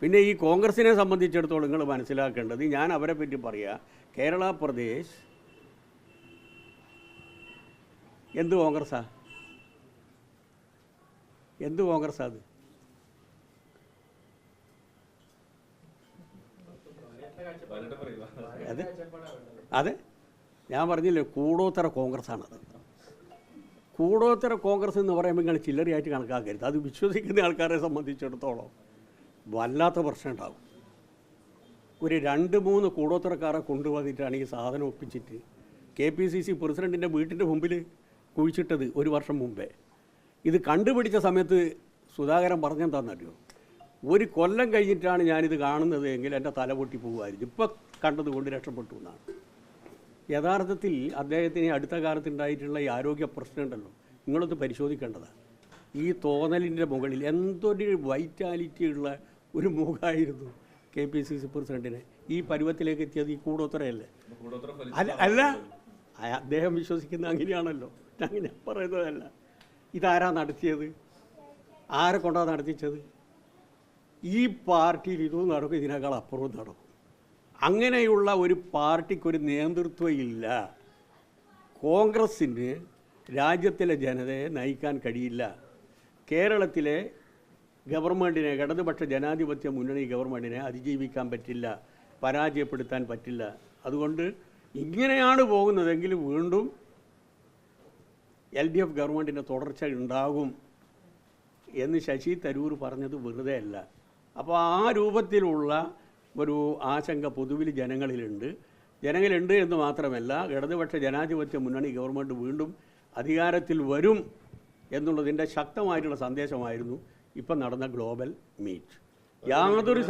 പിന്നെ ഈ കോൺഗ്രസിനെ സംബന്ധിച്ചിടത്തോളം നിങ്ങൾ മനസ്സിലാക്കേണ്ടത്, ഞാൻ അവരെ പറ്റി പറയുക, കേരള പ്രദേശ് എന്ത് കോൺഗ്രസ്സാ? എന്ത് കോൺഗ്രസ്സാ അത്? അതെ, ഞാൻ പറഞ്ഞില്ലേ, കൂടോത്തര കോൺഗ്രസ്സാണത്. കൂടോത്തര കോൺഗ്രസ് എന്ന് പറയുമ്പോൾ നിങ്ങൾ ചില്ലറയായിട്ട് കണക്കാക്കരുത്. അത് വിശ്വസിക്കുന്ന ആൾക്കാരെ സംബന്ധിച്ചിടത്തോളം വല്ലാത്ത പ്രശ്നം ഉണ്ടാകും. ഒരു 2-3 കൂടോത്തരക്കാരെ കൊണ്ടുവന്നിട്ടാണ് ഈ സാധനം ഒപ്പിച്ചിട്ട് KPCC പ്രസിഡൻറ്റിൻ്റെ വീട്ടിൻ്റെ മുമ്പിൽ കുഴിച്ചിട്ടത് 1 വർഷം മുമ്പേ. ഇത് കണ്ടുപിടിച്ച സമയത്ത് സുധാകരൻ പറഞ്ഞെന്താണെന്നറിയോ, 1 കൊല്ലം കഴിഞ്ഞിട്ടാണ് ഞാനിത് കാണുന്നത് എങ്കിൽ എൻ്റെ തല പൊട്ടി പോകുമായിരുന്നു, ഇപ്പം കണ്ടതുകൊണ്ട് രക്ഷപ്പെട്ടു എന്നാണ്. യഥാർത്ഥത്തിൽ അദ്ദേഹത്തിന് അടുത്ത കാലത്തുണ്ടായിട്ടുള്ള ഈ ആരോഗ്യ പ്രശ്നമുണ്ടല്ലോ, നിങ്ങളൊന്ന് പരിശോധിക്കേണ്ടതാണ്. ഈ തോന്നലിൻ്റെ മുകളിൽ എന്തൊരു വൈറ്റാലിറ്റി ഉള്ള ഒരു മുഖമായിരുന്നു KPCC പ്രസിഡൻറ്റിനെ. ഈ പരുവത്തിലേക്ക് എത്തിയത് ഈ കൂടോത്തരയല്ലേ? അല്ല, അദ്ദേഹം വിശ്വസിക്കുന്നത് അങ്ങനെയാണല്ലോ, അങ്ങനെ പറയുന്നതല്ല. ഇതാരാ നടത്തിയത്? ആരെ കൊണ്ടാണ് നടത്തിച്ചത്? ഈ പാർട്ടിയിൽ ഇതും നടക്കും, ഇതിനേക്കാൾ അപ്പുറവും നടക്കും. അങ്ങനെയുള്ള ഒരു പാർട്ടിക്കൊരു നേതൃത്വം ഇല്ല. കോൺഗ്രസ്സിന് രാജ്യത്തിലെ ജനതയെ നയിക്കാൻ കഴിയില്ല. കേരളത്തിലെ ഗവൺമെൻറ്റിനെ, ഇടതുപക്ഷ ജനാധിപത്യ മുന്നണി ഗവൺമെൻറ്റിനെ അതിജീവിക്കാൻ പറ്റില്ല, പരാജയപ്പെടുത്താൻ പറ്റില്ല. അതുകൊണ്ട് ഇങ്ങനെയാണ് പോകുന്നതെങ്കിൽ വീണ്ടും LDF ഗവൺമെൻറ്റിൻ്റെ തുടർച്ച ഉണ്ടാകും എന്ന് ശശി തരൂർ പറഞ്ഞത് വെറുതെ അല്ല. അപ്പോൾ ആ രൂപത്തിലുള്ള ഒരു ആശങ്ക പൊതുവിൽ ജനങ്ങളിലുണ്ട് എന്ന് മാത്രമല്ല, ഇടതുപക്ഷ ജനാധിപത്യ മുന്നണി ഗവൺമെൻറ് വീണ്ടും അധികാരത്തിൽ വരും എന്നുള്ളതിൻ്റെ ശക്തമായിട്ടുള്ള സന്ദേശമായിരുന്നു ഇപ്പം നടന്ന ഗ്ലോബൽ മീറ്റ്. യാതൊരു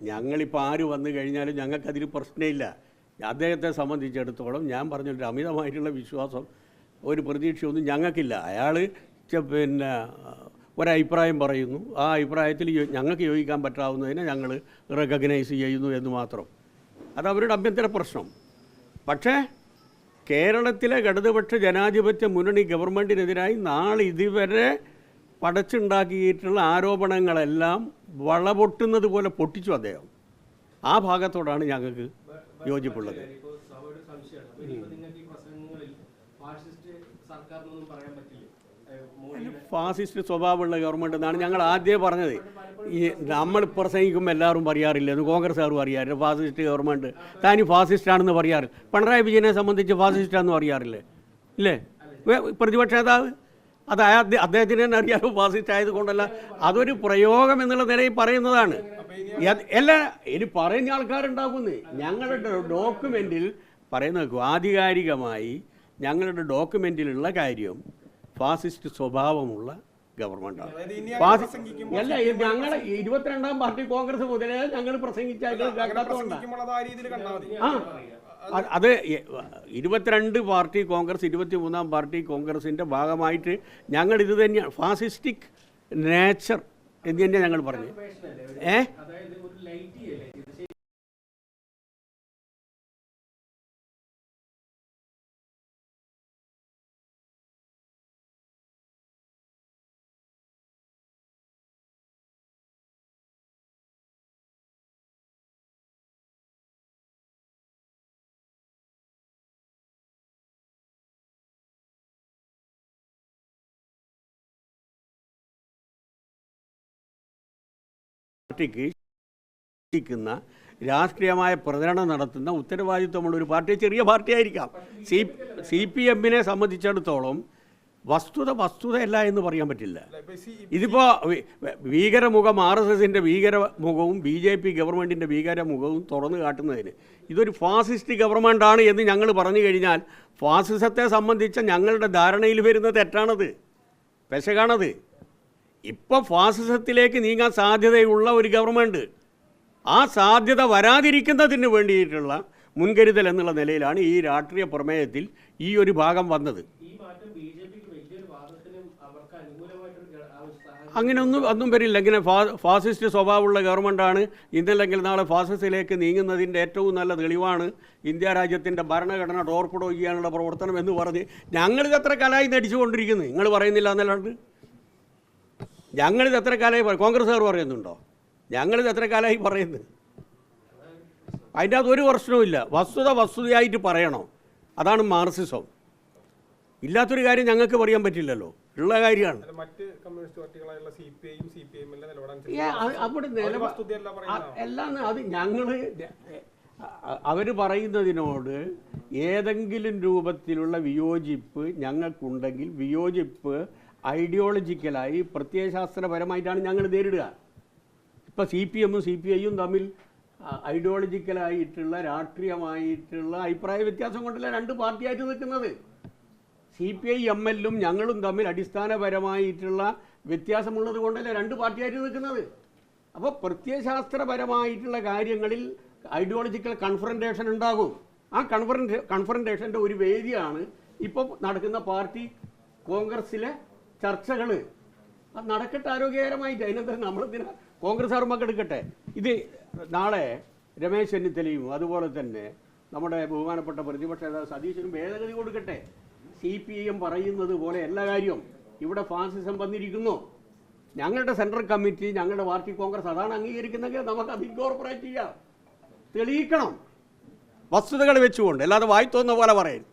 ഞങ്ങളിപ്പോൾ ആര് വന്നു കഴിഞ്ഞാലും ഞങ്ങൾക്കതിൽ പ്രശ്നമില്ല. അദ്ദേഹത്തെ സംബന്ധിച്ചിടത്തോളം ഞാൻ പറഞ്ഞൊരു അമിതമായിട്ടുള്ള വിശ്വാസം, ഒരു പ്രതീക്ഷയൊന്നും ഞങ്ങൾക്കില്ല. അയാൾ പിന്നെ ഒരഭിപ്രായം പറയുന്നു, ആ അഭിപ്രായത്തിൽ ഞങ്ങൾക്ക് യോജിക്കാൻ പറ്റാവുന്നതിനെ ഞങ്ങൾ റെക്കഗ്നൈസ് ചെയ്യുന്നു എന്ന് മാത്രം. അത് അവരുടെ ആഭ്യന്തര പ്രശ്നം. പക്ഷേ കേരളത്തിലെ ഇടതുപക്ഷ ജനാധിപത്യ മുന്നണി ഗവൺമെൻറ്റിനെതിരായി നാളെ ഇതുവരെ പടച്ചുണ്ടാക്കിയിട്ടുള്ള ആരോപണങ്ങളെല്ലാം വളപൊട്ടുന്നത് പോലെ പൊട്ടിച്ചു അദ്ദേഹം. ആ ഭാഗത്തോടാണ് ഞങ്ങൾക്ക് യോജിപ്പുള്ളത്. ഫാസിസ്റ്റ് സ്വഭാവമുള്ള ഗവൺമെൻറ് എന്നാണ് ഞങ്ങൾ ആദ്യമേ പറഞ്ഞത്. ഈ നമ്മൾ പ്രസംഗിക്കുമ്പോൾ എല്ലാവരും പറയാറില്ല, കോൺഗ്രസ്സുകാരും അറിയാറില്ല ഫാസിസ്റ്റ് ഗവൺമെൻറ്, താനി ഫാസിസ്റ്റാണെന്ന് പറയാറ്. പിണറായി വിജയനെ സംബന്ധിച്ച് ഫാസിസ്റ്റാണെന്ന് പറയാറില്ലേ? ഇല്ലേ? പ്രതിപക്ഷ നേതാവ് അത് അദ്ദേഹത്തിന് തന്നെ അറിയാമോ ഫാസിസ്റ്റ് ആയതുകൊണ്ടല്ല, അതൊരു പ്രയോഗം എന്നുള്ള നിലയിൽ പറയുന്നതാണ്. എല്ലാ ഇനി പറയുന്ന ആൾക്കാരുണ്ടാകുന്നേ. ഞങ്ങളുടെ ഡോക്യുമെൻറ്റിൽ പറയുന്ന ആധികാരികമായി ഞങ്ങളുടെ ഡോക്യുമെൻറ്റിലുള്ള കാര്യം ഫാസിസ്റ്റ് സ്വഭാവമുള്ള ഗവൺമെൻറ്റാണ്. അല്ല, ഞങ്ങൾ 22ാം പാർട്ടി കോൺഗ്രസ് മുതലേ ഞങ്ങൾ പ്രസംഗിച്ചായിട്ടുകൊണ്ടാണ്. അത് 22 പാർട്ടി കോൺഗ്രസ്, 23ാം പാർട്ടി കോൺഗ്രസിൻ്റെ ഭാഗമായിട്ട് ഞങ്ങൾ ഇത് തന്നെയാണ് ഫാസിസ്റ്റിക് നേച്ചർ എന്ന് തന്നെയാണ് ഞങ്ങൾ പറഞ്ഞു. പാർട്ടിക്ക് രാഷ്ട്രീയമായ പ്രചരണം നടത്തുന്ന ഉത്തരവാദിത്വമുള്ള ഒരു പാർട്ടി, ചെറിയ പാർട്ടിയായിരിക്കാം. CPM-നെ സംബന്ധിച്ചിടത്തോളം വസ്തുതയല്ല എന്ന് പറയാൻ പറ്റില്ല. ഇതിപ്പോൾ ഭീകരമുഖം RSSൻ്റെ ഭീകരമുഖവും BJP ഗവൺമെൻറ്റിൻ്റെ ഭീകരമുഖവും തുറന്നു കാട്ടുന്നതിന് ഇതൊരു ഫാസിസ്റ്റ് ഗവൺമെൻറ്റാണ് എന്ന് ഞങ്ങൾ പറഞ്ഞു കഴിഞ്ഞാൽ ഫാസിസത്തെ സംബന്ധിച്ച ഞങ്ങളുടെ ധാരണയിൽ വരുന്ന തെറ്റാണത്, പെശകാണത്. ഇപ്പോൾ ഫാസിസത്തിലേക്ക് നീങ്ങാൻ സാധ്യതയുള്ള ഒരു ഗവൺമെൻറ്, ആ സാധ്യത വരാതിരിക്കുന്നതിന് വേണ്ടിയിട്ടുള്ള മുൻകരുതൽ എന്നുള്ള നിലയിലാണ് ഈ രാഷ്ട്രീയ പ്രമേയത്തിൽ ഈ ഒരു ഭാഗം വന്നത്. ഒന്നും വരില്ല. ഇങ്ങനെ ഫാസിസ്റ്റ് സ്വഭാവമുള്ള ഗവൺമെൻറ്റാണ് ഇന്നല്ലെങ്കിൽ നാളെ ഫാസിസത്തിലേക്ക് നീങ്ങുന്നതിൻ്റെ ഏറ്റവും നല്ല തെളിവാണ് ഇന്ത്യ രാജ്യത്തിൻ്റെ ഭരണഘടന ടോർപ്പിഡോ ചെയ്യാനുള്ള പ്രവർത്തനം എന്ന് പറഞ്ഞ് ഞങ്ങളിത് എത്ര കാലമായി നടിച്ചുകൊണ്ടിരിക്കുന്നു. നിങ്ങൾ പറയുന്നില്ല എന്നല്ലാണ്ട് ഞങ്ങളിത് എത്ര കാലമായി കോൺഗ്രസ്സുകാർ പറയുന്നുണ്ടോ? ഞങ്ങളിത് എത്ര കാലമായി പറയുന്നത്? അതിൻ്റെ അകത്ത് ഒരു പ്രശ്നവുമില്ല. വസ്തുതയായിട്ട് പറയണം. അതാണ് മാർക്സിസം. ഇല്ലാത്തൊരു കാര്യം ഞങ്ങൾക്ക് പറയാൻ പറ്റില്ലല്ലോ, ഉള്ള കാര്യമാണ്. അവിടെ എല്ലാം അത് ഞങ്ങൾ അവർ പറയുന്നതിനോട് ഏതെങ്കിലും രൂപത്തിലുള്ള വിയോജിപ്പ് ഞങ്ങൾക്കുണ്ടെങ്കിൽ വിയോജിപ്പ് ഐഡിയോളജിക്കലായി പ്രത്യയശാസ്ത്രപരമായിട്ടാണ് ഞങ്ങൾ നേരിടുക. ഇപ്പോൾ CPM-ഉം CPI-യും തമ്മിൽ ഐഡിയോളജിക്കലായിട്ടുള്ള രാഷ്ട്രീയമായിട്ടുള്ള അഭിപ്രായ വ്യത്യാസം കൊണ്ടല്ല രണ്ട് പാർട്ടിയായിട്ട് നിൽക്കുന്നത്. CPI ML-ഉം ഞങ്ങളും തമ്മിൽ അടിസ്ഥാനപരമായിട്ടുള്ള വ്യത്യാസമുള്ളത് കൊണ്ടല്ലേ രണ്ട് പാർട്ടിയായിട്ട് നിൽക്കുന്നത്. അപ്പോൾ പ്രത്യയശാസ്ത്രപരമായിട്ടുള്ള കാര്യങ്ങളിൽ ഐഡിയോളജിക്കൽ കൺഫറൻറ്റേഷൻ ഉണ്ടാകും. ആ കൺഫറൻറ്റേഷൻ്റെ ഒരു വേദിയാണ് ഇപ്പോൾ നടക്കുന്ന പാർട്ടി കോൺഗ്രസ്സിലെ ചർച്ചകൾ. അത് നടക്കട്ടെ ആരോഗ്യകരമായിട്ട്. അതിനെന്താ നമ്മളെന്തിനാ കോൺഗ്രസ്സുകാർ പങ്കെടുക്കട്ടെ. ഇത് നാളെ രമേശ് ചെന്നിത്തലയും അതുപോലെ തന്നെ നമ്മുടെ ബഹുമാനപ്പെട്ട പ്രതിപക്ഷ നേതാവ് സതീശനും ഭേദഗതി കൊടുക്കട്ടെ. CPM പറയുന്നത് പോലെ എല്ലാ കാര്യവും ഇവിടെ ഫാസിസം വന്നിരിക്കുന്നു. ഞങ്ങളുടെ സെൻട്രൽ കമ്മിറ്റി, ഞങ്ങളുടെ പാർട്ടി കോൺഗ്രസ് അതാണ് അംഗീകരിക്കുന്നതെങ്കിൽ നമുക്ക് അത് ഇൻകോർപ്പറേറ്റ് ചെയ്യാം. തെളിയിക്കണം വസ്തുതകൾ വെച്ചുകൊണ്ട്, അല്ലാതെ വായി തോന്നുന്ന പോലെ പറയും.